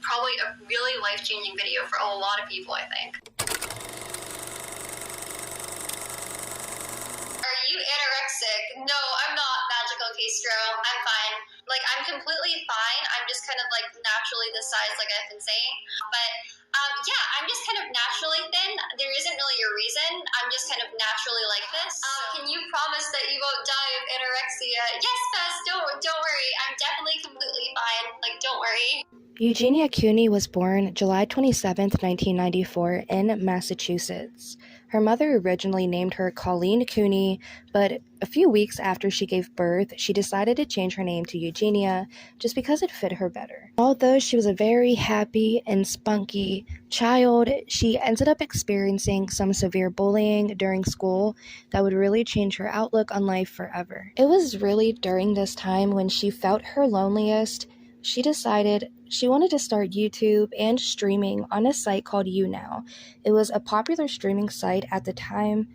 probably a really life-changing video for a lot of people, I think. Are you anorexic? No, I'm not, Magical Castro. I'm fine. Like, I'm completely fine. I'm just kind of like naturally this size, like I've been saying. But yeah, I'm just kind of naturally thin. There isn't really a reason. I'm just kind of naturally like this. Can you promise that you won't die of anorexia? Yes, Bess. Don't worry. I'm definitely completely fine. Like, don't worry. Eugenia Cooney was born July 27, 1994, in Massachusetts. Her mother originally named her Colleen Cooney, but a few weeks after she gave birth, she decided to change her name to Eugenia just because it fit her better. Although she was a very happy and spunky child, she ended up experiencing some severe bullying during school that would really change her outlook on life forever. It was really during this time when she felt her loneliest. She decided she wanted to start YouTube and streaming on a site called YouNow. It was a popular streaming site at the time.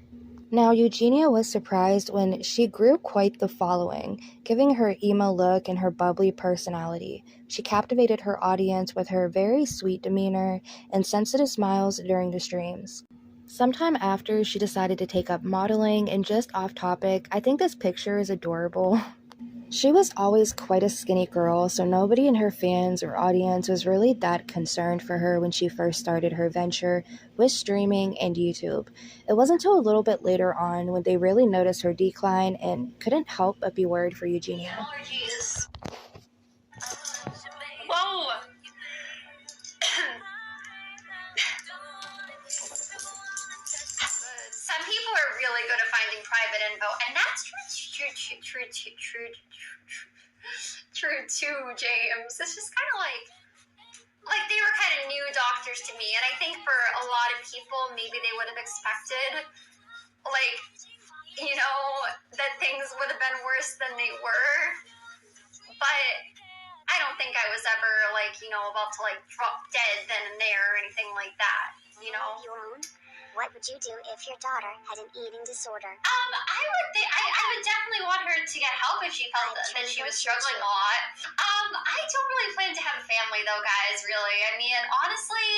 Now, Eugenia was surprised when she grew quite the following, giving her emo look and her bubbly personality. She captivated her audience with her very sweet demeanor and sensitive smiles during the streams. Sometime after, she decided to take up modeling, and just off topic, I think this picture is adorable. She was always quite a skinny girl, so nobody in her fans or audience was really that concerned for her when she first started her venture with streaming and YouTube. It wasn't until a little bit later on when they really noticed her decline and couldn't help but be worried for Eugenia. Allergies. Whoa! Some people are really good at finding private info, and that's true too, James. It's just kind of like they were kind of new doctors to me, and I think for a lot of people, maybe they would have expected, like, you know, that things would have been worse than they were, but I don't think I was ever, like, you know, about to, like, drop dead then and there or anything like that, you know? What would you do if your daughter had an eating disorder? I would definitely want her to get help if she felt that she was struggling a lot. I don't really plan to have a family though, guys, really. I mean, honestly,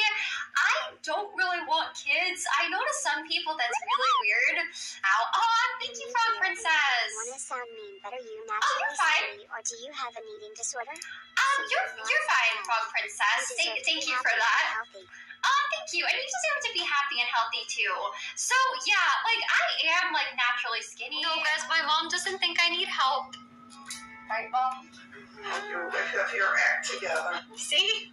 I don't really want kids. I notice some people that's really weird. Thank you, Frog Princess. I want to sound mean, but are you naturally skinny, or do you have an eating disorder? You're fine, Frog Princess. Thank you for that. Thank you. And you deserve to be happy and healthy too. So yeah, like I am like naturally skinny. No, guys, my mom doesn't think I need help. Right, Mom? You have your act together. See?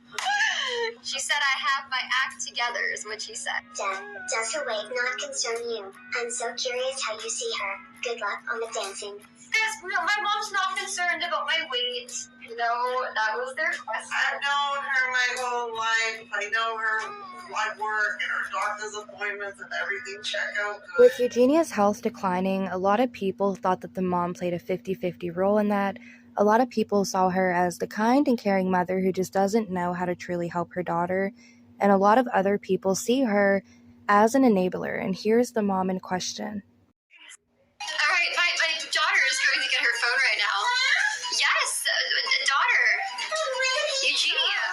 She said I have my act together is what she said. Dad, does her weight not concern you? I'm so curious how you see her. Good luck on the dancing. Yes, no, my mom's not concerned about my weight. You know, that was their question. I've known her my whole life. I know her blood work and her doctor's appointments and everything check out good. With Eugenia's health declining, a lot of people thought that the mom played a 50-50 role in that. A lot of people saw her as the kind and caring mother who just doesn't know how to truly help her daughter, and a lot of other people see her as an enabler, and here's the mom in question. Alright, my daughter is going to get her phone right now. Yes, daughter. Eugenia.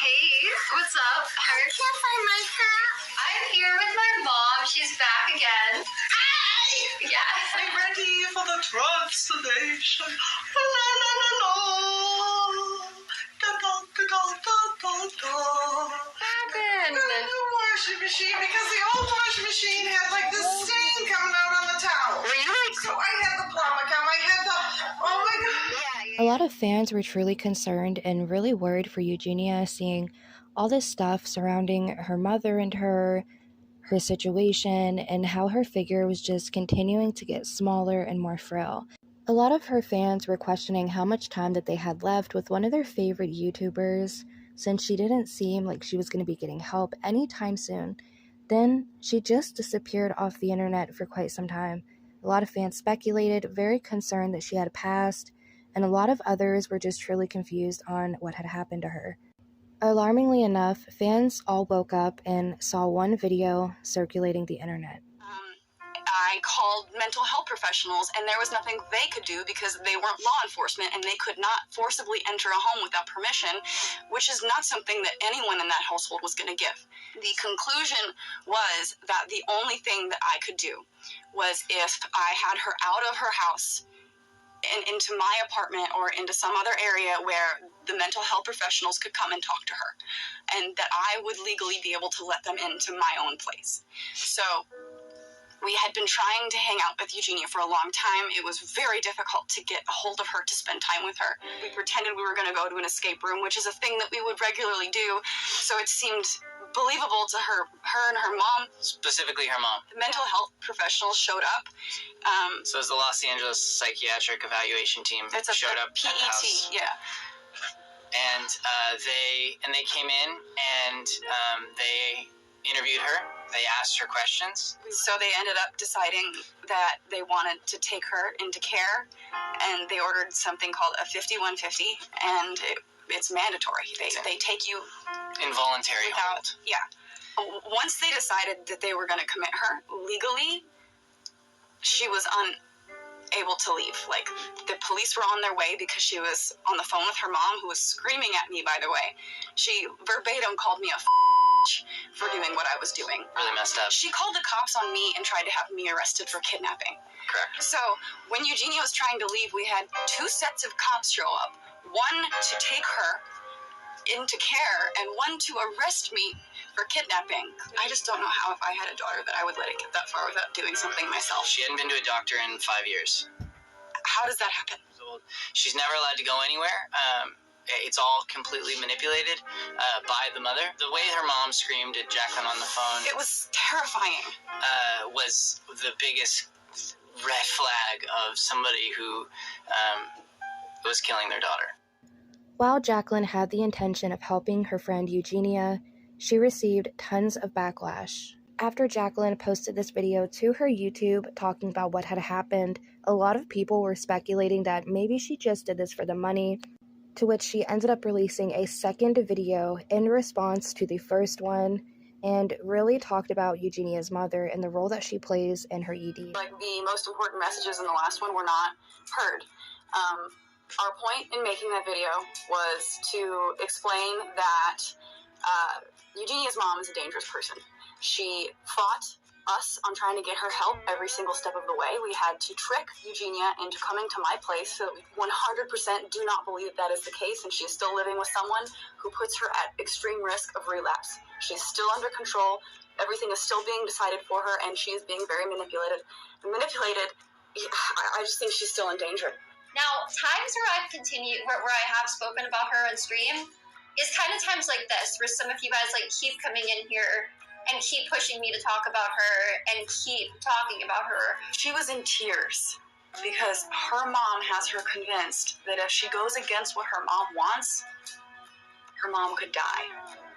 Hey, what's up? I can't find my hat. I'm here with my mom. She's back again. Hi! Yeah. I'm ready for the transformation. La la la la. Da da da da da da. What happened? The new washing machine, because the old washing machine had like this stain coming out on the towel. Really? So I had the plumber come. I had the, oh my god. A lot of fans were truly concerned and really worried for Eugenia, seeing all this stuff surrounding her mother and her situation, and how her figure was just continuing to get smaller and more frail. A lot of her fans were questioning how much time that they had left with one of their favorite YouTubers, since she didn't seem like she was going to be getting help anytime soon. Then she just disappeared off the internet for quite some time. A lot of fans speculated, very concerned that she had passed, and a lot of others were just truly confused on what had happened to her. Alarmingly enough, fans all woke up and saw one video circulating the internet. I I called mental health professionals, and there was nothing they could do because they weren't law enforcement and they could not forcibly enter a home without permission, which is not something that anyone in that household was going to give. The conclusion was that the only thing that I could do was if I had her out of her house and into my apartment or into some other area where the mental health professionals could come and talk to her, and that I would legally be able to let them into my own place. So we had been trying to hang out with Eugenia for a long time. It was very difficult to get a hold of her to spend time with her. We pretended we were going to go to an escape room, which is a thing that we would regularly do, so it seemed believable to her and her mom. Specifically her mom. The mental health professionals showed up. So it was the Los Angeles Psychiatric Evaluation Team showed up PET, at the house. yeah. And they came in and they interviewed her. They asked her questions. So they ended up deciding that they wanted to take her into care, and they ordered something called a 5150, and it's mandatory. They take you Involuntary hold. Yeah. Once they decided that they were going to commit her legally, she was unable to leave. Like, the police were on their way because she was on the phone with her mom, who was screaming at me, by the way. She verbatim called me a for doing what I was doing. Really messed up. She called the cops on me and tried to have me arrested for kidnapping. Correct. So when Eugenia was trying to leave, we had 2 sets of cops show up. One to take her into care and one to arrest me for kidnapping. I just don't know how, if I had a daughter, that I would let it get that far without doing something myself. She hadn't been to a doctor in 5 years. How does that happen? She's never allowed to go anywhere. It's all completely manipulated by the mother. The way her mom screamed at Jacqueline on the phone, It was terrifying. was the biggest red flag of somebody who was killing their daughter. While Jacqueline had the intention of helping her friend Eugenia, she received tons of backlash. After Jacqueline posted this video to her YouTube talking about what had happened, a lot of people were speculating that maybe she just did this for the money, to which she ended up releasing a second video in response to the first one, and really talked about Eugenia's mother and the role that she plays in her ED. Like, the most important messages in the last one were not heard. Our point in making that video was to explain that Eugenia's mom is a dangerous person. She fought us on trying to get her help every single step of the way. We had to trick Eugenia into coming to my place, so 100% do not believe that is the case, and she is still living with someone who puts her at extreme risk of relapse. She's still under control. Everything is still being decided for her, and she is being very manipulated. I just think she's still in danger. Now, times where I've continued, where I have spoken about her on stream, is kind of times like this, where some of you guys like keep coming in here and keep pushing me to talk about her and keep talking about her. She was in tears because her mom has her convinced that if she goes against what her mom wants, her mom could die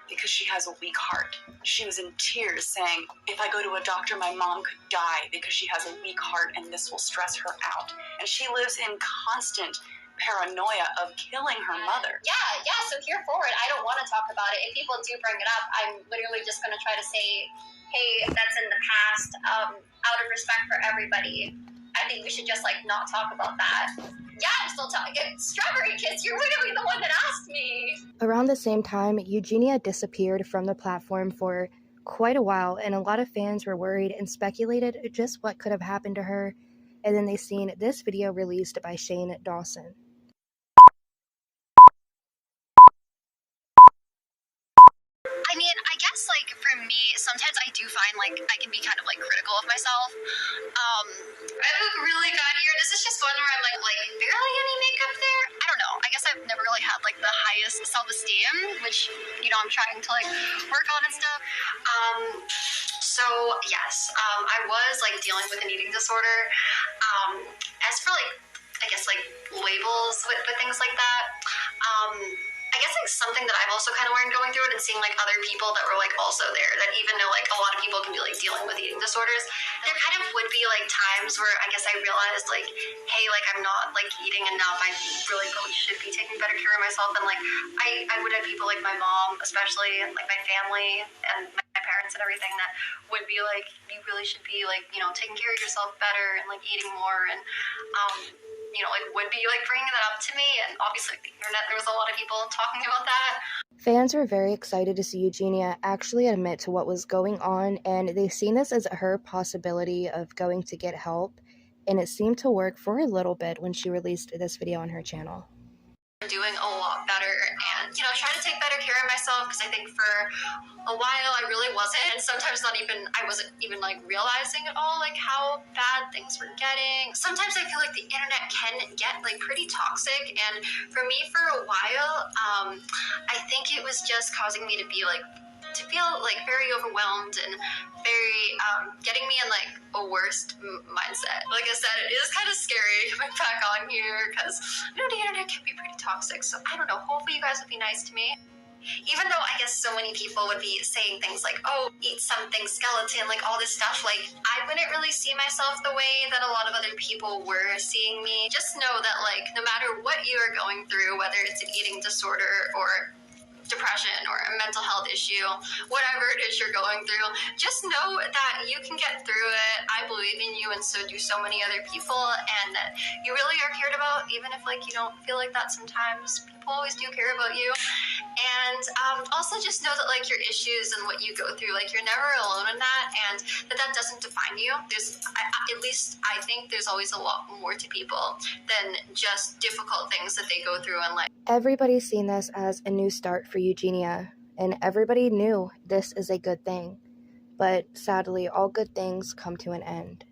because she has a weak heart. She was in tears saying, if I go to a doctor, my mom could die because she has a weak heart and this will stress her out. And she lives in constant paranoia of killing her mother. Yeah, so here forward, I don't want to talk about it. If people do bring it up, I'm literally just going to try to say, hey, that's in the past, out of respect for everybody. I think we should just, like, not talk about that. Yeah, I'm still talking. Strawberry Kiss, you're literally the one that asked me. Around the same time, Eugenia disappeared from the platform for quite a while, and a lot of fans were worried and speculated just what could have happened to her, and then they seen this video released by Shane Dawson. I mean, I guess, like, for me, sometimes I do find, like, I can be kind of, like, critical of myself. I look really bad here. This is just one where I'm, like barely any makeup there. I don't know. I guess I've never really had, like, the highest self-esteem, which, you know, I'm trying to, like, work on and stuff. So, yes, I was, like, dealing with an eating disorder. As for, like, I guess, like, labels with things like that, I guess, like, something that I've also kind of learned going through it and seeing, like, other people that were, like, also there, that even though, like, a lot of people can be, like, dealing with eating disorders, there kind of would be, like, times where I guess I realized, like, hey, like, I'm not, like, eating enough. I really should be taking better care of myself. And, like, I would have people, like, my mom, especially, and, like, my family and my parents parents and everything that would be like, you really should be like, you know, taking care of yourself better and like eating more and, you know, like would be like bringing that up to me. And obviously the internet, there was a lot of people talking about that. Fans were very excited to see Eugenia actually admit to what was going on, and they seen this as her possibility of going to get help, and it seemed to work for a little bit when she released this video on her channel. Doing a lot better and, you know, trying to take better care of myself, because I think for a while I really wasn't, and sometimes I wasn't even like realizing at all like how bad things were getting. Sometimes I feel like the internet can get like pretty toxic, and for me for a while, I think it was just causing me to feel like very overwhelmed and very getting me in like a worst mindset. Like I said, it is kind of scary coming back on here because you know the internet can be pretty toxic. So I don't know. Hopefully you guys will be nice to me. Even though I guess so many people would be saying things like, oh, eat something, skeleton, like all this stuff, like I wouldn't really see myself the way that a lot of other people were seeing me. Just know that like no matter what you are going through, whether it's an eating disorder or depression or a mental health issue, whatever it is you're going through, just know that you can get through it. I believe in you, and so do so many other people, and that you really are cared about, even if like you don't feel like that sometimes. People always do care about you. And also just know that like your issues and what you go through, like you're never alone in that, and that doesn't define you. At least I think there's always a lot more to people than just difficult things that they go through in life. Everybody's seen this as a new start for Eugenia, and everybody knew this is a good thing. But sadly, all good things come to an end.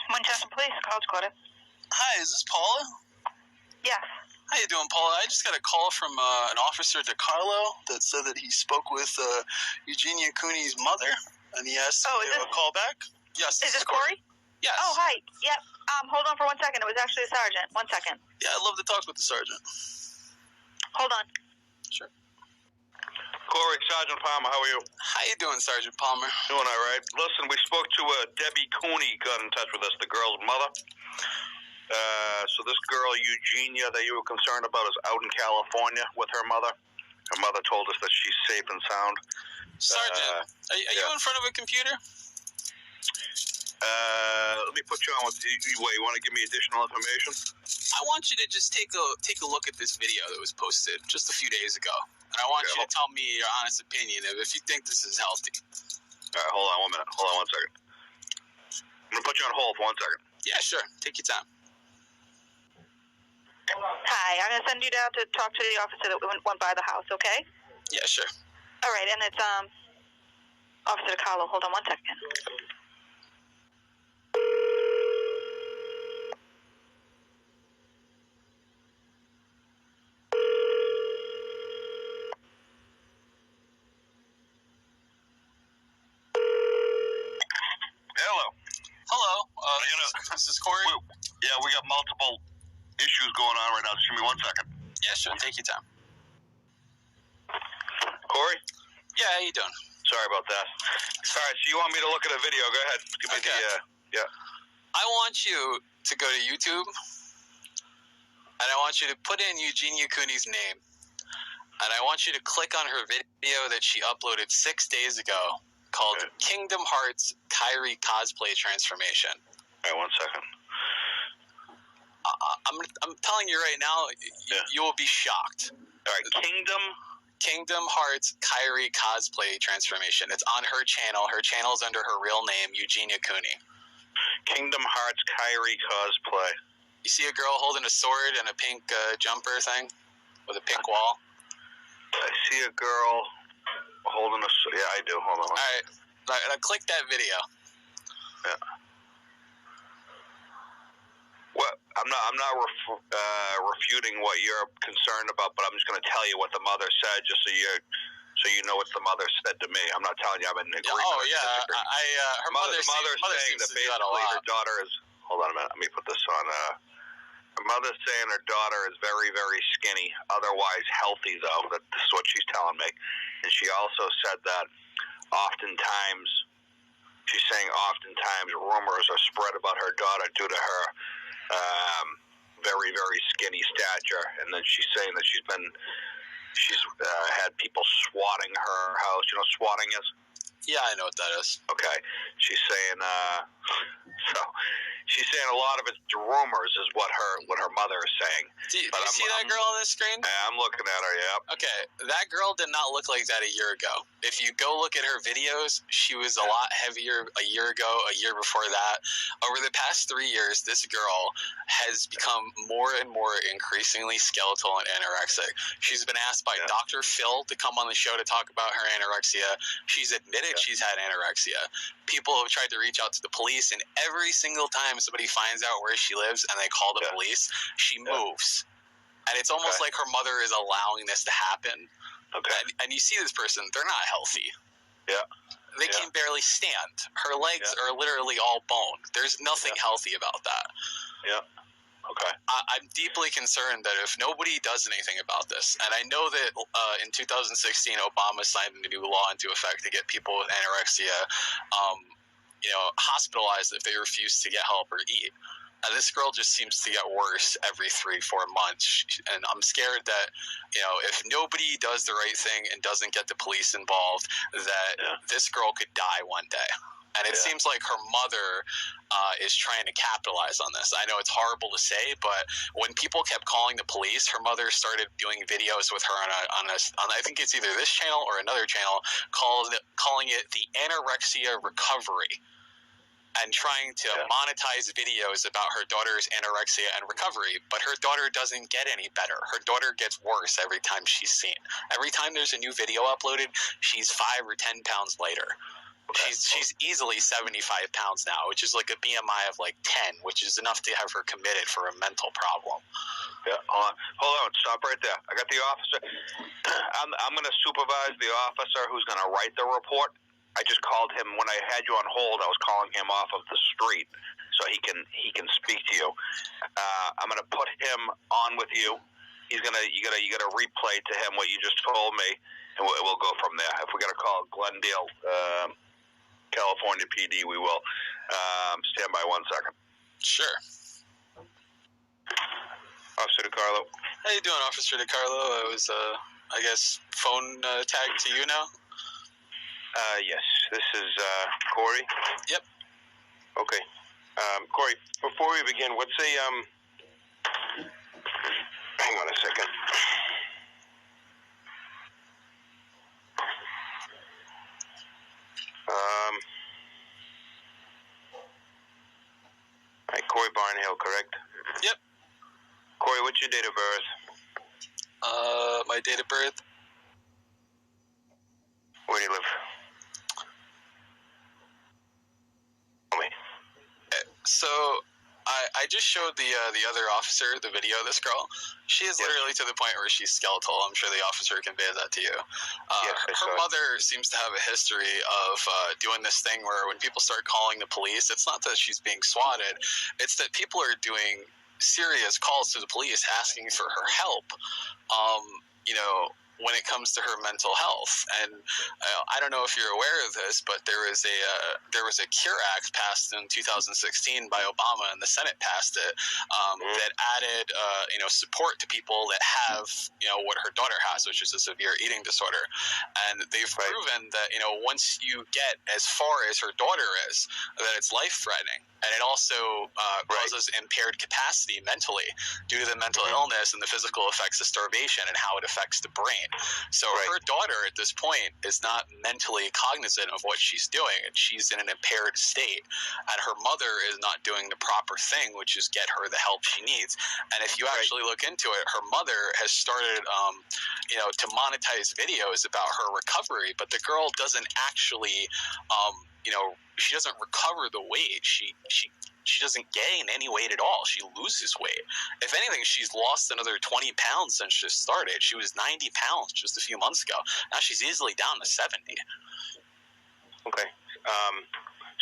Winchester Police, call Dakota. Hi, is this Paula? Yes. How you doing, Paula? I just got a call from an officer, DeCarlo, that said that he spoke with Eugenia Cooney's mother, and he asked to give a call back. Yes. Is this Corey? Yes. Oh, hi. Yep. Hold on for 1 second. It was actually a sergeant. 1 second. Yeah, I'd love to talk with the sergeant. Hold on. Sure. Corey, Sergeant Palmer, how are you? How you doing, Sergeant Palmer? Doing all right. Listen, we spoke to Debbie Cooney, got in touch with us, the girl's mother. So this girl, Eugenia, that you were concerned about, is out in California with her mother. Her mother told us that she's safe and sound. Sergeant, are you in front of a computer? Let me put you on with you want to give me additional information? I want you to just take a look at this video that was posted just a few days ago. And I want you to tell me your honest opinion of if you think this is healthy. All right, hold on 1 minute. Hold on 1 second. I'm going to put you on hold for 1 second. Yeah, sure. Take your time. Hi, I'm going to send you down to talk to the officer that went by the house, okay? Yeah, sure. All right, and it's Officer DeCarlo. Hold on 1 second. Hello. This is Corey. We got multiple issues going on right now. Just give me 1 second. Yeah, sure. Take your time. Corey? Yeah, how you doing? Sorry about that. All right, so you want me to look at a video? Go ahead. Give me yeah. I want you to go to YouTube, and I want you to put in Eugenia Cooney's name, and I want you to click on her video that she uploaded 6 days ago called Kingdom Hearts Kyrie Cosplay Transformation. All right, 1 second. I'm telling you right now, you will be shocked. All right, Kingdom Hearts Kyrie Cosplay Transformation. It's on her channel. Her channel is under her real name, Eugenia Cooney. Kingdom Hearts Kyrie Cosplay. You see a girl holding a sword and a pink jumper thing with a pink wall? I see a girl holding a sword. Yeah, I do. Hold on. All right. Now click that video. Yeah. Well, I'm not refuting what you're concerned about, but I'm just going to tell you what the mother said, just so you know what the mother said to me. I'm not telling you I'm in agreement. Oh yeah, her mother saying seems that to do that a basically lot. her daughter is. Hold on a minute. Let me put this on. Her mother's saying her daughter is very, very skinny, otherwise healthy, though. That's what she's telling me. And she also said that she's saying oftentimes rumors are spread about her daughter due to her very, very skinny stature. And then she's saying that she's had people swatting her house. You know what swatting is? Yeah, I know what that is. Okay. She's saying, she's saying a lot of it's rumors is what her mother is saying. Do you see that girl on the screen? I'm looking at her, yeah. Okay, that girl did not look like that a year ago. If you go look at her videos, she was a lot heavier a year ago, a year before that. Over the past 3 years, this girl has become more and more increasingly skeletal and anorexic. She's been asked by Dr. Phil to come on the show to talk about her anorexia. She's admitted she's had anorexia. People have tried to reach out to the police, and every single time somebody finds out where she lives and they call the police, she moves. And it's almost like her mother is allowing this to happen. Okay. And you see this person, they're not healthy. Yeah. They can barely stand. Her legs are literally all bone. There's nothing healthy about that. Yeah. Okay. I'm deeply concerned that if nobody does anything about this, and I know that in 2016, Obama signed a new law into effect to get people with anorexia, hospitalized if they refuse to get help or eat. And this girl just seems to get worse every 3-4 months. And I'm scared that, if nobody does the right thing and doesn't get the police involved, that this girl could die one day. And it seems like her mother is trying to capitalize on this. I know it's horrible to say, but when people kept calling the police, her mother started doing videos with her on I think it's either this channel or another channel, calling it the anorexia recovery, and trying to monetize videos about her daughter's anorexia and recovery. But her daughter doesn't get any better. Her daughter gets worse every time she's seen. Every time there's a new video uploaded, she's 5 or 10 pounds lighter. Okay. She's easily 75 pounds now, which is like a BMI of like 10, which is enough to have her committed for a mental problem. Yeah, hold on, stop right there. I got the officer. I'm going to supervise the officer who's going to write the report. I just called him when I had you on hold. I was calling him off of the street so he can speak to you. I'm going to put him on with you. You got to replay to him what you just told me, and we'll go from there. If we got to call Glendale, California PD, we will. Stand by 1 second. Sure. Officer DiCarlo. How you doing, Officer DiCarlo? I was, I guess, phone tagged to you now. Yes, this is Corey. Yep. Okay. Corey, before we begin, what's a hang on a second. Hi, Corey Barnhill, correct? Yep. Corey, what's your date of birth? My date of birth? Where do you live? So, I just showed the other officer the video of this girl. She is literally to the point where she's skeletal. I'm sure the officer conveyed that to you. Her mother seems to have a history of doing this thing where when people start calling the police, it's not that she's being swatted. It's that people are doing serious calls to the police asking for her help. When it comes to her mental health. And I don't know if you're aware of this, but there was a Cure Act passed in 2016 by Obama, and the Senate passed it, that added support to people that have what her daughter has, which is a severe eating disorder. And they've proven that once you get as far as her daughter is, that it's life-threatening. And it also causes impaired capacity mentally due to the mental illness and the physical effects of starvation and how it affects the brain. So her daughter at this point is not mentally cognizant of what she's doing, and she's in an impaired state. And her mother is not doing the proper thing, which is get her the help she needs. And if you actually look into it, her mother has started, to monetize videos about her recovery, but the girl doesn't actually, she doesn't recover the weight. She doesn't gain any weight at all. She loses weight. If anything, she's lost another 20 pounds since she started. She was 90 pounds just a few months ago. Now she's easily down to 70. Okay.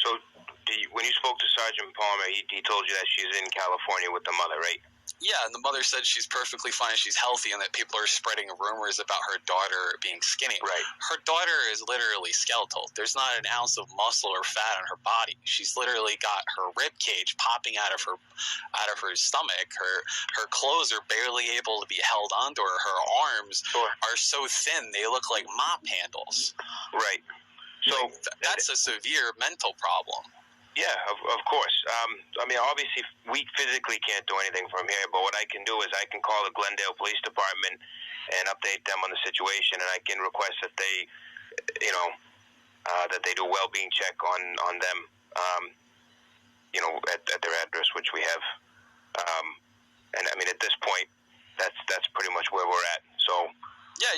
So do when you spoke to Sergeant Palmer, he told you that she's in California with the mother, right? Yeah, and the mother said she's perfectly fine, she's healthy, and that people are spreading rumors about her daughter being skinny. Right. Her daughter is literally skeletal. There's not an ounce of muscle or fat on her body. She's literally got her rib cage popping out of her stomach. Her clothes are barely able to be held onto her. Her arms are so thin they look like mop handles. Right. So that's a severe mental problem. Yeah, of course. I mean, obviously, we physically can't do anything from here, but what I can do is I can call the Glendale Police Department and update them on the situation, and I can request that they, that they do a well-being check on them, at their address, which we have. And I mean, at this point, that's pretty much where we're at. So. Yeah,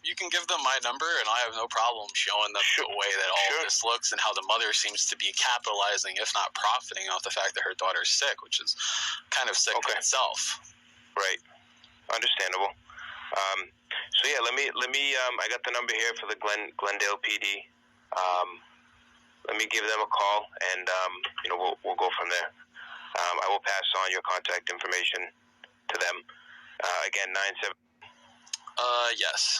you can give them my number, and I have no problem showing them the way that all of this looks and how the mother seems to be capitalizing, if not profiting, off the fact that her daughter's sick, which is kind of sick in itself. Right. Understandable. So yeah, let me. I got the number here for the Glendale PD. Let me give them a call, and we'll go from there. I will pass on your contact information to them. Again, 97. Yes.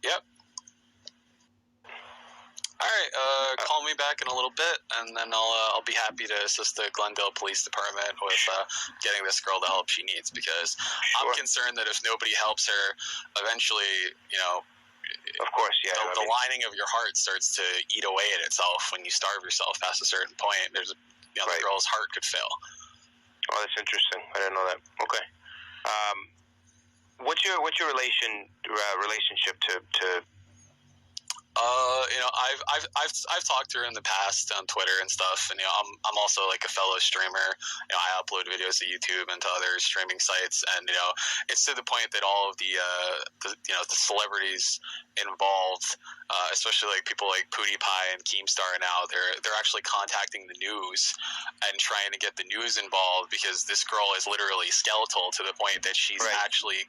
Yep. All right. Call me back in a little bit, and then I'll be happy to assist the Glendale Police Department with getting this girl the help she needs, because I'm concerned that if nobody helps her, eventually, of course, yeah. The lining of your heart starts to eat away at itself when you starve yourself past a certain point. There's the girl's heart could fail. Oh, that's interesting. I didn't know that. Okay. What's your relationship to I've talked to her in the past on Twitter and stuff, and I'm also like a fellow streamer. I upload videos to YouTube and to other streaming sites, and it's to the point that all of the celebrities involved, especially like people like PewDiePie and Keemstar now, they're actually contacting the news and trying to get the news involved, because this girl is literally skeletal to the point that she's actually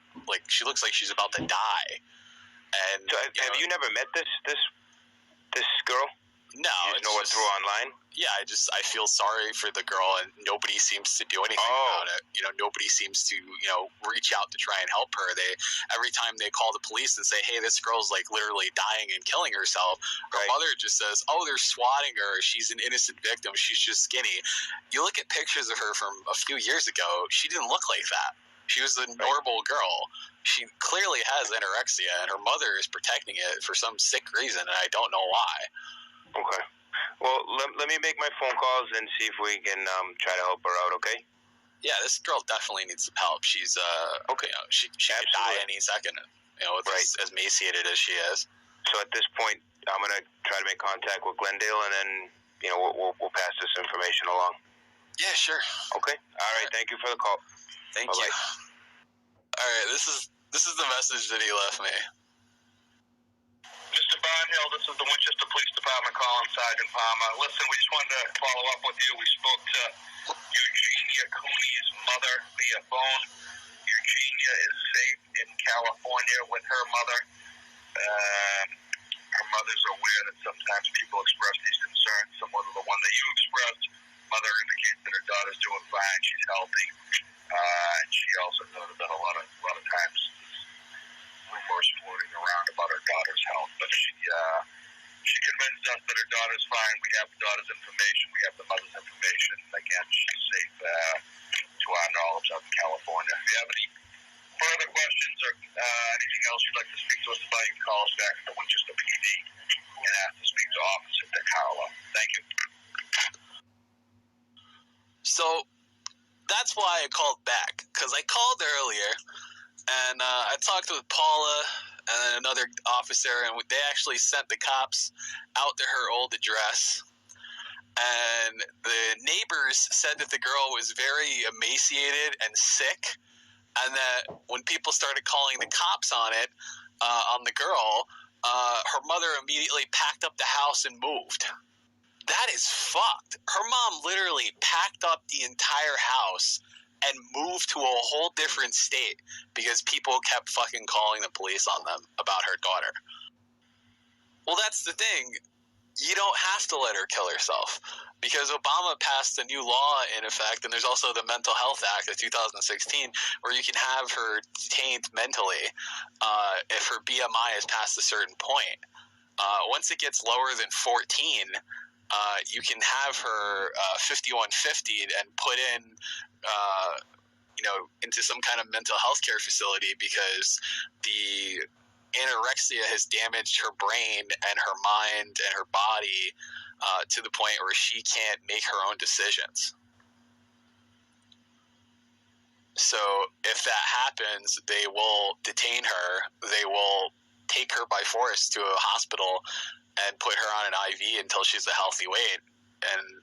she looks like she's about to die. And so have you never met this girl? No, you just know her through online. Yeah, I feel sorry for the girl, and nobody seems to do anything about it. Nobody seems to reach out to try and help her. Every time they call the police and say, "Hey, this girl's like literally dying and killing herself," her mother just says, "Oh, they're swatting her. She's an innocent victim. She's just skinny." You look at pictures of her from a few years ago; she didn't look like that. She was a normal girl. She clearly has anorexia, and her mother is protecting it for some sick reason, and I don't know why. Okay. Well, let me make my phone calls and see if we can try to help her out, okay? Yeah, this girl definitely needs some help. She's, she could die any second, as emaciated as she is. So at this point, I'm going to try to make contact with Glendale, and then, we'll pass this information along. Yeah, sure. Okay. All right. Thank you for the call. Thank you. All right, this is the message that he left me. Mr. Barnhill, this is the Winchester Police Department calling Sergeant Palmer. Listen, we just wanted to follow up with you. We spoke to Eugenia Cooney's mother via phone. Eugenia is safe in California with her mother. Her mother's aware that sometimes people express these concerns, similar to the one that you expressed. Mother indicates that her daughter's doing fine. She's healthy. And she also noted that a lot of times rumors floating around about her daughter's health, but she convinced us that her daughter's fine. We have the daughter's information. We have the mother's information. Again, she's safe to our knowledge out in California. If you have any further questions or anything else you'd like to speak to us about, you can call us back at the Winchester PD and ask to speak to Officer DeCarlo. Thank you. So that's why I called back, because I called earlier, and I talked with Paula and another officer, and they actually sent the cops out to her old address. And the neighbors said that the girl was very emaciated and sick, and that when people started calling the cops on the girl, her mother immediately packed up the house and moved. That is fucked. Her mom literally packed up the entire house and moved to a whole different state because people kept fucking calling the police on them about her daughter. Well, that's the thing. you don't have to let her kill herself, because Obama passed a new law in effect, and there's also the Mental Health Act of 2016, where you can have her detained mentally if her BMI is past a certain point. Once it gets lower than 14, you can have her 5150 and put in, into some kind of mental health care facility, because the anorexia has damaged her brain and her mind and her body to the point where she can't make her own decisions. So if that happens, they will detain her. They will take her by force to a hospital and put her on an IV until she's a healthy weight. And,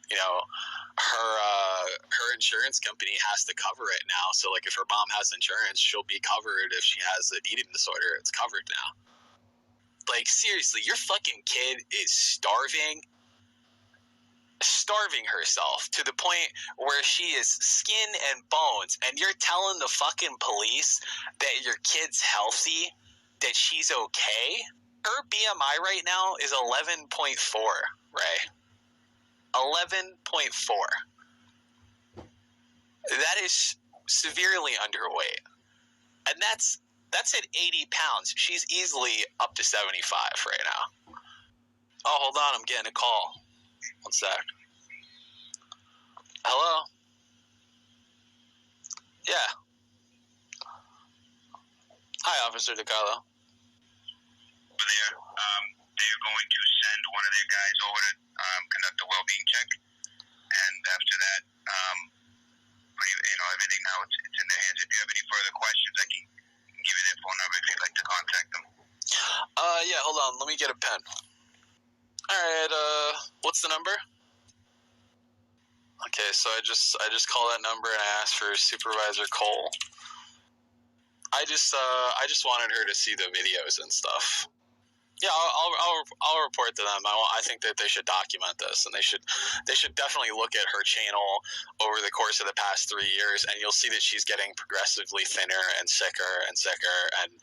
her insurance company has to cover it now. So, like, if her mom has insurance, she'll be covered. If she has an eating disorder, it's covered now. Like, seriously, your fucking kid is starving herself to the point where she is skin and bones, and you're telling the fucking police that your kid's healthy, that she's okay? Her BMI right now is 11.4, right? 11.4. That is severely underweight. And that's at 80 pounds. She's easily up to 75 right now. Oh, hold on, I'm getting a call. One sec. Hello? Yeah. Hi, Officer DiCarlo. Over there, they are going to send one of their guys over to conduct a well-being check, and after that, everything now it's in their hands. If you have any further questions, I can give you their phone number if you'd like to contact them. Yeah, hold on, let me get a pen. Alright, what's the number? Okay, so I just call that number and I ask for Supervisor Cole. I just wanted her to see the videos and stuff. Yeah, I'll report to them. I think that they should document this, and they should definitely look at her channel over the course of the past 3 years, and you'll see that she's getting progressively thinner and sicker, and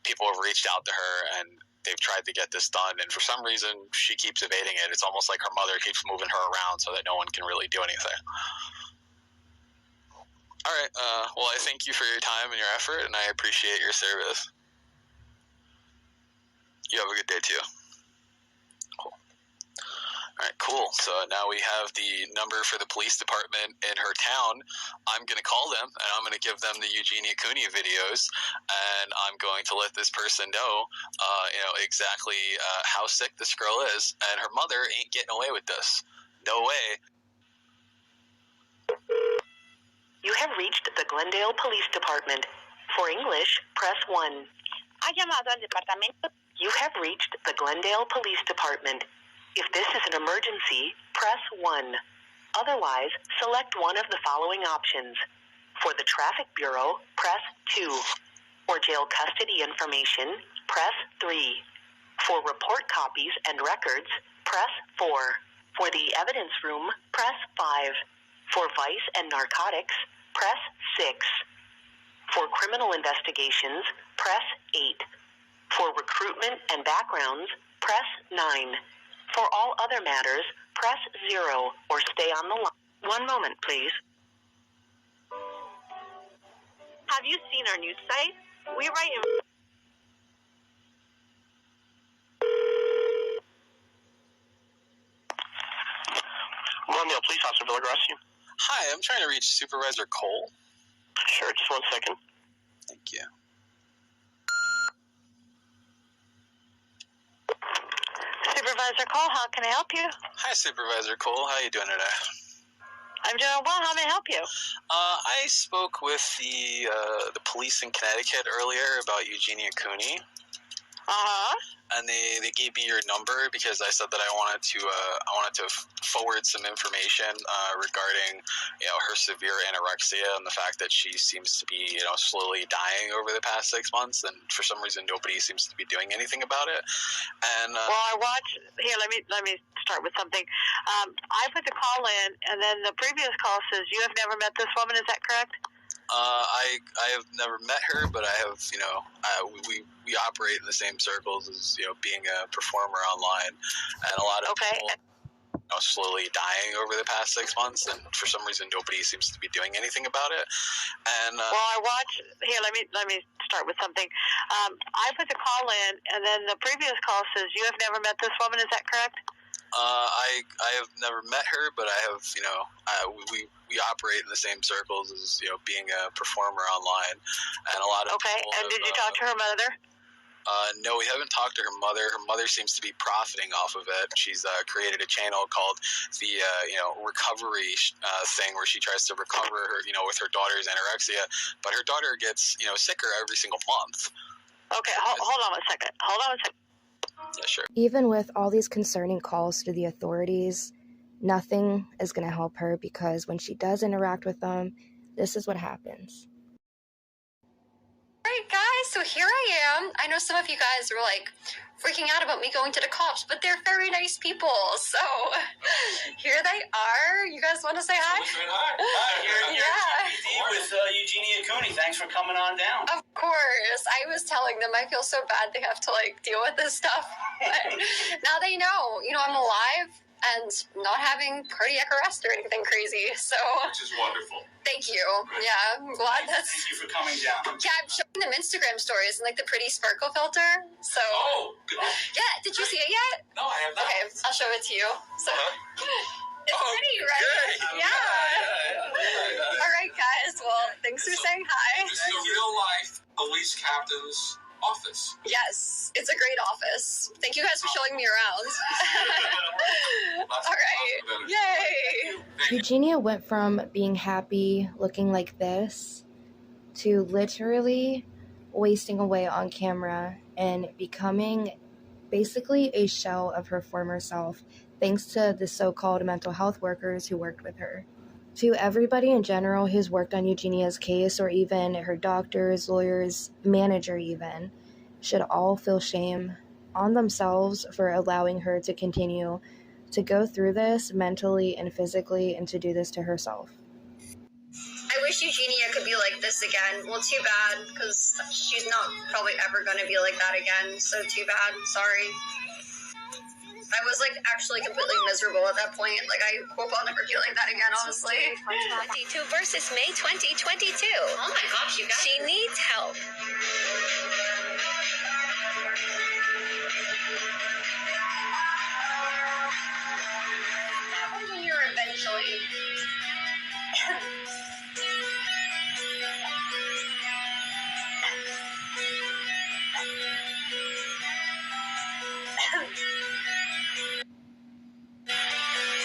people have reached out to her, and they've tried to get this done, and for some reason, she keeps evading it. It's almost like her mother keeps moving her around so that no one can really do anything. All right, well, I thank you for your time and your effort, and I appreciate your service. You have a good day, too. Cool. All right, cool. So now we have the number for the police department in her town. I'm going to call them, and I'm going to give them the Eugenia Cooney videos, and I'm going to let this person know, exactly how sick this girl is, and her mother ain't getting away with this. No way. You have reached the Glendale Police Department. For English, press 1. Ha llamado al departamento. You have reached the Glendale Police Department. If this is an emergency, press 1. Otherwise, select one of the following options. For the Traffic Bureau, press 2. For jail custody information, press 3. For report copies and records, press 4. For the evidence room, press 5. For vice and narcotics, press 6. For criminal investigations, press 8. For recruitment and backgrounds, press 9. For all other matters, press 0 or stay on the line. One moment, please. Have you seen our news site? We write in... Glendale Police Officer Villagrassi. Hi, I'm trying to reach Supervisor Cole. Sure, just 1 second. Thank you. Supervisor Cole, how can I help you? Hi, Supervisor Cole. How are you doing today? I'm doing well. How may I help you? I spoke with the police in Connecticut earlier about Eugenia Cooney. Uh-huh. And they gave me your number because I said that I wanted to forward some information regarding her severe anorexia and the fact that she seems to be slowly dying over the past 6 months, and for some reason nobody seems to be doing anything about it. And well, I watched here. Let me start with something. I put the call in, and then the previous call says you have never met this woman. Is that correct? I have never met her, but I have, we operate in the same circles as, being a performer online, and a lot of people slowly dying over the past 6 months, and for some reason nobody seems to be doing anything about it. And well, I watched here. Let me start with something. I put the call in, and then the previous call says you have never met this woman. Is that correct? I have never met her, but I have, we operate in the same circles as, being a performer online, and a lot of people and did you talk to her mother? No, we haven't talked to her mother. Her mother seems to be profiting off of it. She's created a channel called the recovery thing, where she tries to recover her, with her daughter's anorexia, but her daughter gets sicker every single month. Okay, hold on a second. Yeah, sure. Even with all these concerning calls to the authorities, nothing is going to help her, because when she does interact with them, this is what happens. Alright guys, so here I am. I know some of you guys were like freaking out about me going to the cops, but they're very nice people. So here they are. You guys want to say hi? Hi. You're with Eugenia Cooney. Thanks for coming on down. Of course. I was telling them I feel so bad they have to deal with this stuff. But now they know, I'm alive and not having cardiac arrest or anything crazy. So Which is wonderful. Thank you. Yeah, I'm glad Thank you for coming down. Yeah, I'm showing them Instagram stories and the pretty sparkle filter. So yeah, did you see it yet? No, I have not. Okay, I'll show it to you. So it's pretty, right? Good. Yeah. All right, guys. Well, thanks for saying hi. This is a real life police captain's office. Yes, it's a great office. Thank you guys for showing me around. All right. Yay. Eugenia went from being happy, looking like this, to literally wasting away on camera and becoming basically a shell of her former self, thanks to the so-called mental health workers who worked with her. To everybody in general who's worked on Eugenia's case, or even her doctors, lawyers, manager even, should all feel shame on themselves for allowing her to continue to go through this mentally and physically, and to do this to herself. I wish Eugenia could be like this again. Well, too bad, because she's not probably ever going to be like that again. So too bad. Sorry. I was actually completely miserable at that point. I hope I'll never be like that again, honestly. 22 versus May 2022. Oh my gosh, you guys. She needs help.